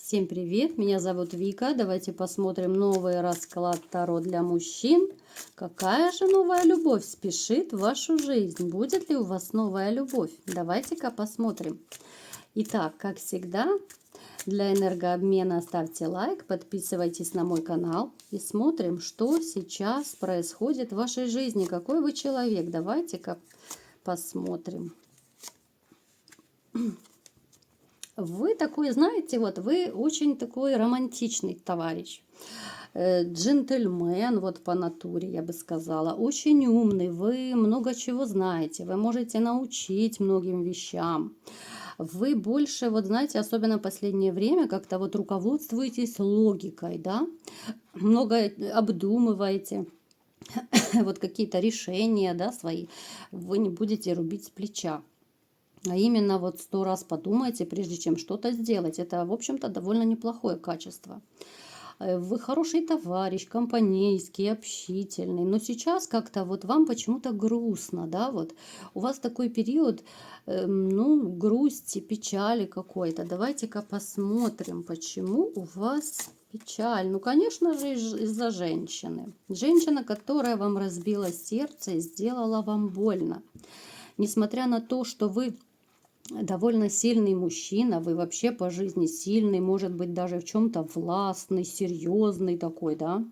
Всем привет, меня зовут Вика. Давайте посмотрим новый расклад Таро для мужчин. Какая же новая любовь спешит в вашу жизнь? Будет ли у вас новая любовь? Давайте-ка посмотрим. Итак, как всегда, для энергообмена ставьте лайк, подписывайтесь на мой канал и смотрим, что сейчас происходит в вашей жизни. Какой вы человек? Давайте-ка посмотрим. Вы такой, знаете, вот вы очень такой романтичный товарищ, джентльмен, вот по натуре, я бы сказала, очень умный, вы много чего знаете, вы можете научить многим вещам. Вы больше, вот знаете, особенно в последнее время, как-то вот руководствуетесь логикой, да, много обдумываете, вот какие-то решения, да, свои, вы не будете рубить с плеча. А именно вот 100 раз подумайте, прежде чем что-то сделать. Это, в общем-то, довольно неплохое качество. Вы хороший товарищ, компанейский, общительный. Но сейчас как-то вот вам почему-то грустно, да, вот. У вас такой период, ну, грусти, печали какой-то. Давайте-ка посмотрим, почему у вас печаль. Ну, конечно же, из-за женщины. Женщина, которая вам разбила сердце и сделала вам больно. Несмотря на то, что вы довольно сильный мужчина, вы вообще по жизни сильный, может быть, даже в чем-то властный, серьезный такой, да.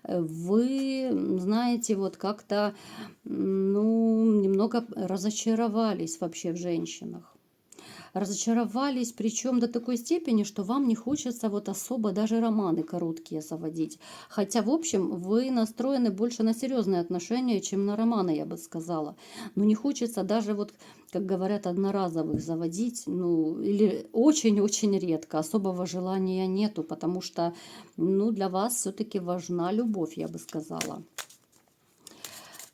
Вы, знаете, вот как-то, ну, немного разочаровались вообще в женщинах. Разочаровались, причем до такой степени, что вам не хочется вот особо даже романы короткие заводить. Хотя, в общем, вы настроены больше на серьезные отношения, чем на романы, я бы сказала. Но не хочется даже вот, как говорят, одноразовых заводить, ну, или очень-очень редко. Особого желания нету, потому что, ну, для вас все-таки важна любовь, я бы сказала.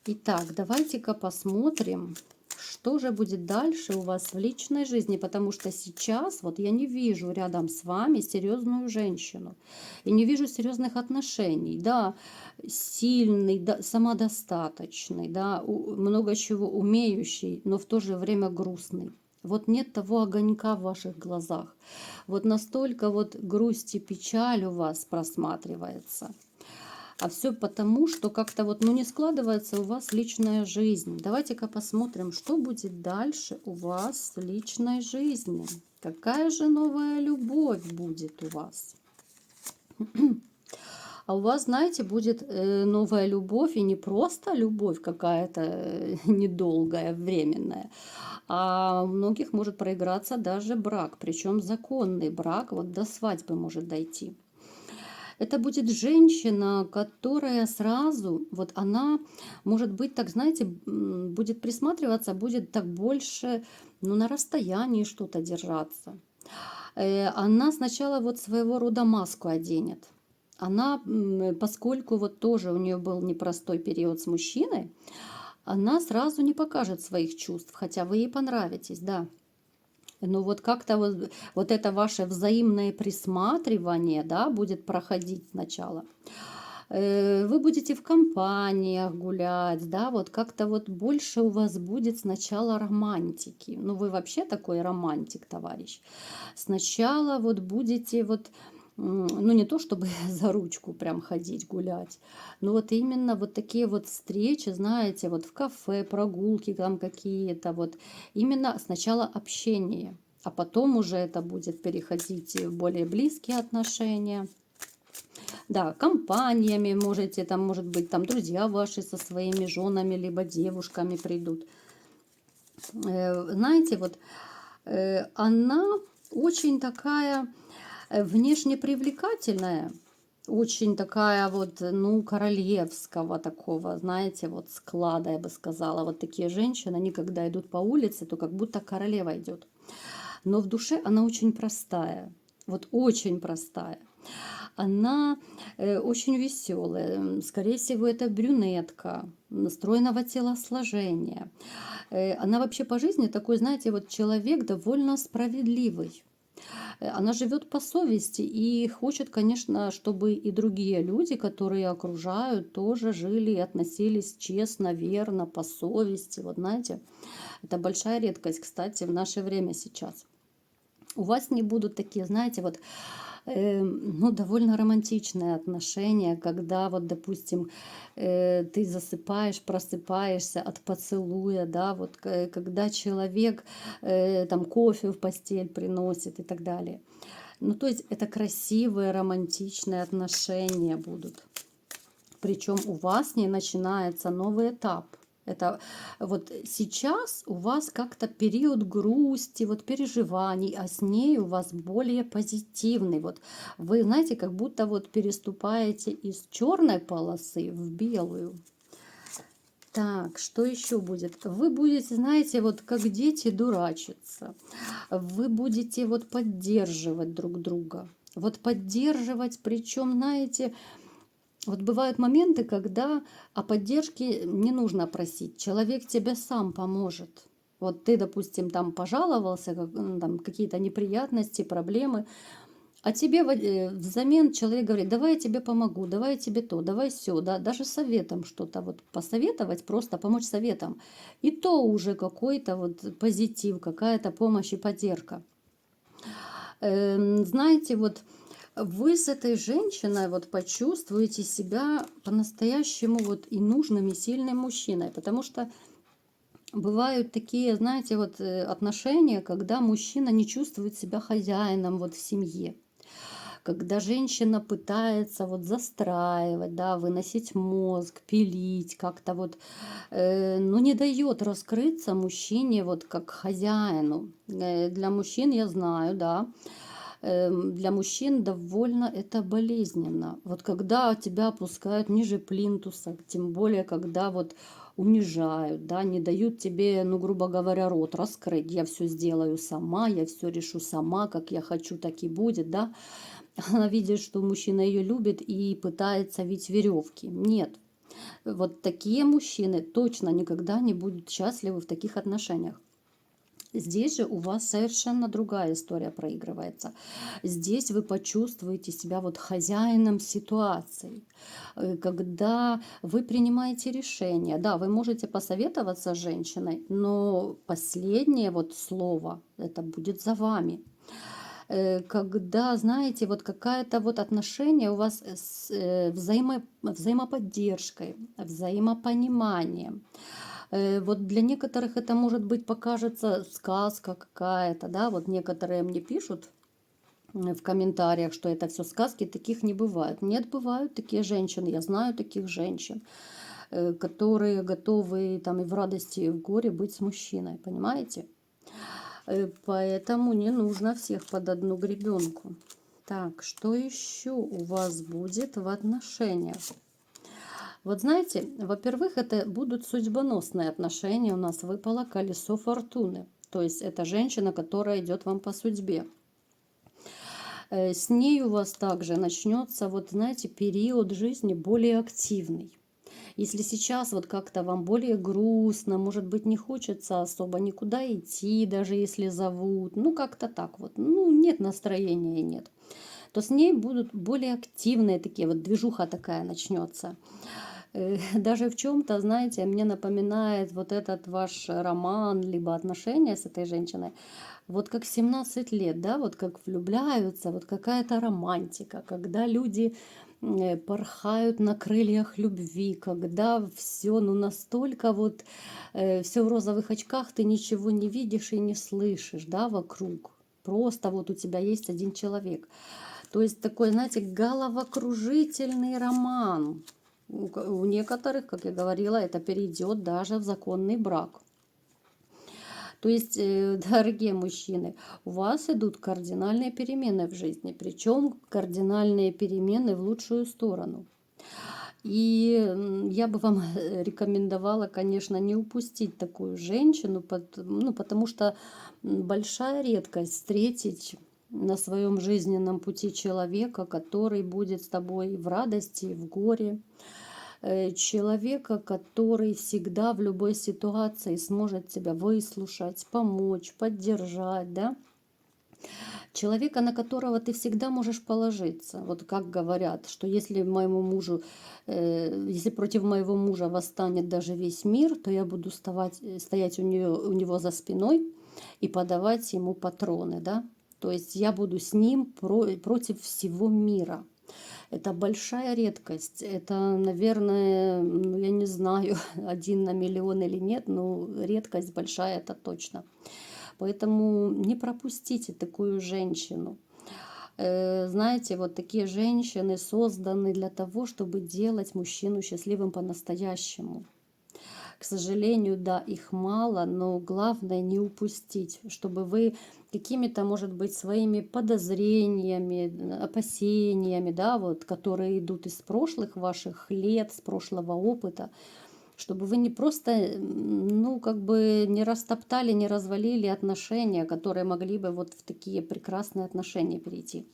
Итак, давайте-ка посмотрим, что же будет дальше у вас в личной жизни, потому что сейчас вот я не вижу рядом с вами серьезную женщину и не вижу серьезных отношений, да, сильный, да, самодостаточный, да, много чего умеющий, но в то же время грустный. Вот нет того огонька в ваших глазах, вот настолько вот грусть и печаль у вас просматривается. А все потому, что как-то вот, ну, не складывается у вас личная жизнь. Давайте-ка посмотрим, что будет дальше у вас в личной жизни. Какая же новая любовь будет у вас? А у вас, знаете, будет новая любовь, и не просто любовь какая-то недолгая, временная, а у многих может проиграться даже брак, причем законный брак, вот до свадьбы может дойти. Это будет женщина, которая сразу, вот она, может быть, так, знаете, будет присматриваться, будет так больше, ну, на расстоянии что-то держаться. Она сначала вот своего рода маску оденет. Она, поскольку вот тоже у нее был непростой период с мужчиной, она сразу не покажет своих чувств, хотя вы ей понравитесь, да. Но вот как-то вот это ваше взаимное присматривание, да, будет проходить сначала. Вы будете в компаниях гулять, да, вот как-то вот больше у вас будет сначала романтики. Ну, вы вообще такой романтик, товарищ. Сначала вот будете вот, ну, не то чтобы за ручку прям ходить гулять, но вот именно вот такие вот встречи, знаете, вот в кафе, прогулки там какие-то, вот именно сначала общение, а потом уже это будет переходить в более близкие отношения. Да, компаниями можете, там, может быть, там друзья ваши со своими женами, либо девушками придут. Знаете, вот она очень такая внешне привлекательная, очень такая вот, ну, королевского такого, знаете, вот склада, я бы сказала. Вот такие женщины, они когда идут по улице, то как будто королева идет. Но в душе она очень простая, вот очень простая. Она очень веселая, скорее всего, это брюнетка, стройного телосложения. Она вообще по жизни такой, знаете, вот человек довольно справедливый. Она живет по совести и хочет, конечно, чтобы и другие люди, которые окружают, тоже жили и относились честно, верно, по совести. Вот знаете, это большая редкость, кстати, в наше время сейчас. У вас не будут такие, знаете, вот, ну, довольно романтичные отношения, когда вот, допустим, ты засыпаешь, просыпаешься от поцелуя, да, вот когда человек там кофе в постель приносит и так далее. Ну, то есть это красивые, романтичные отношения будут. Причем у вас не начинается новый этап. Это вот сейчас у вас как-то период грусти, вот переживаний, а с ней у вас более позитивный. Вот вы, знаете, как будто вот переступаете из черной полосы в белую. Так, что еще будет? Вы будете, знаете, вот как дети дурачиться. Вы будете вот поддерживать друг друга. Вот поддерживать, причем, знаете, вот бывают моменты, когда о поддержке не нужно просить. Человек тебе сам поможет. Вот ты, допустим, там пожаловался, там какие-то неприятности, проблемы, а тебе взамен человек говорит: давай я тебе помогу, давай я тебе то, давай все, да, даже советом что-то вот посоветовать, просто помочь советом. И то уже какой-то вот позитив, какая-то помощь и поддержка. Знаете, вот вы с этой женщиной вот почувствуете себя по-настоящему вот и нужным, и сильным мужчиной, потому что бывают такие, знаете, вот отношения, когда мужчина не чувствует себя хозяином вот в семье, когда женщина пытается вот застраивать, да, выносить мозг, пилить, как-то вот, ну, не дает раскрыться мужчине вот как хозяину. Для мужчин я знаю, да, для мужчин довольно это болезненно. Вот когда тебя опускают ниже плинтуса, тем более когда вот унижают, да, не дают тебе, ну, грубо говоря, рот раскрыть. Я все сделаю сама, я все решу сама, как я хочу, так и будет, да. Она видит, что мужчина ее любит и пытается вить веревки. Нет, вот такие мужчины точно никогда не будут счастливы в таких отношениях. Здесь же у вас совершенно другая история проигрывается. Здесь вы почувствуете себя вот хозяином ситуации, когда вы принимаете решение. Да, вы можете посоветоваться с женщиной, но последнее вот слово это будет за вами. Когда, знаете, вот какая-то вот отношение у вас с взаимоподдержкой, взаимопониманием. Вот для некоторых это может быть покажется сказка какая-то, да, вот некоторые мне пишут в комментариях, что это все сказки, таких не бывает. Нет, бывают такие женщины, я знаю таких женщин, которые готовы там и в радости, и в горе быть с мужчиной, понимаете? Поэтому не нужно всех под одну гребенку. Так, что еще у вас будет в отношениях? Вот знаете, во-первых, это будут судьбоносные отношения. У нас выпало колесо фортуны. То есть это женщина, которая идет вам по судьбе. С ней у вас также начнется, вот знаете, период жизни более активный. Если сейчас вот как-то вам более грустно, может быть, не хочется особо никуда идти, даже если зовут, ну как-то так вот, ну нет настроения, нет, то с ней будут более активные такие, вот движуха такая начнется. Даже в чем-то, знаете, мне напоминает вот этот ваш роман, либо отношения с этой женщиной, вот как 17 лет, да, вот как влюбляются, вот какая-то романтика, когда люди порхают на крыльях любви, когда все, ну, настолько вот все в розовых очках, ты ничего не видишь и не слышишь, да, вокруг. Просто вот у тебя есть один человек. То есть такой, знаете, головокружительный роман. У некоторых, как я говорила, это перейдет даже в законный брак. То есть, дорогие мужчины, у вас идут кардинальные перемены в жизни, причем кардинальные перемены в лучшую сторону. И я бы вам рекомендовала, конечно, не упустить такую женщину, ну, потому что большая редкость встретить на своем жизненном пути человека, который будет с тобой в радости, и в горе, человека, который всегда в любой ситуации сможет тебя выслушать, помочь, поддержать, да? Человека, на которого ты всегда можешь положиться. Вот как говорят, что если моему мужу, если против моего мужа восстанет даже весь мир, то я буду стоять у него за спиной и подавать ему патроны, да? То есть я буду с ним против всего мира. Это большая редкость. Это, наверное, ну, я не знаю, 1 на 1 000 000 или нет, но редкость большая, это точно. Поэтому не пропустите такую женщину. Знаете, вот такие женщины созданы для того, чтобы делать мужчину счастливым по-настоящему. К сожалению, да, их мало, но главное не упустить, чтобы вы какими-то, может быть, своими подозрениями, опасениями, да, вот, которые идут из прошлых ваших лет, с прошлого опыта, чтобы вы не просто, ну, как бы не растоптали, не развалили отношения, которые могли бы вот в такие прекрасные отношения перейти.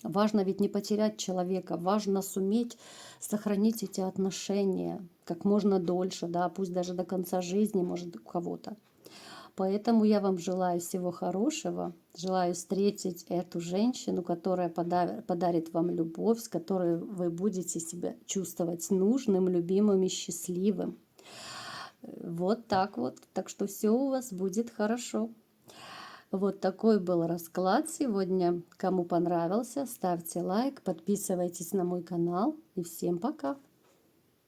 Важно ведь не потерять человека, важно суметь сохранить эти отношения как можно дольше, да, пусть даже до конца жизни, может, у кого-то. Поэтому я вам желаю всего хорошего, желаю встретить эту женщину, которая подарит вам любовь, с которой вы будете себя чувствовать нужным, любимым и счастливым. Вот так вот. Так что все у вас будет хорошо. Вот такой был расклад сегодня. Кому понравился, ставьте лайк, подписывайтесь на мой канал. И всем пока!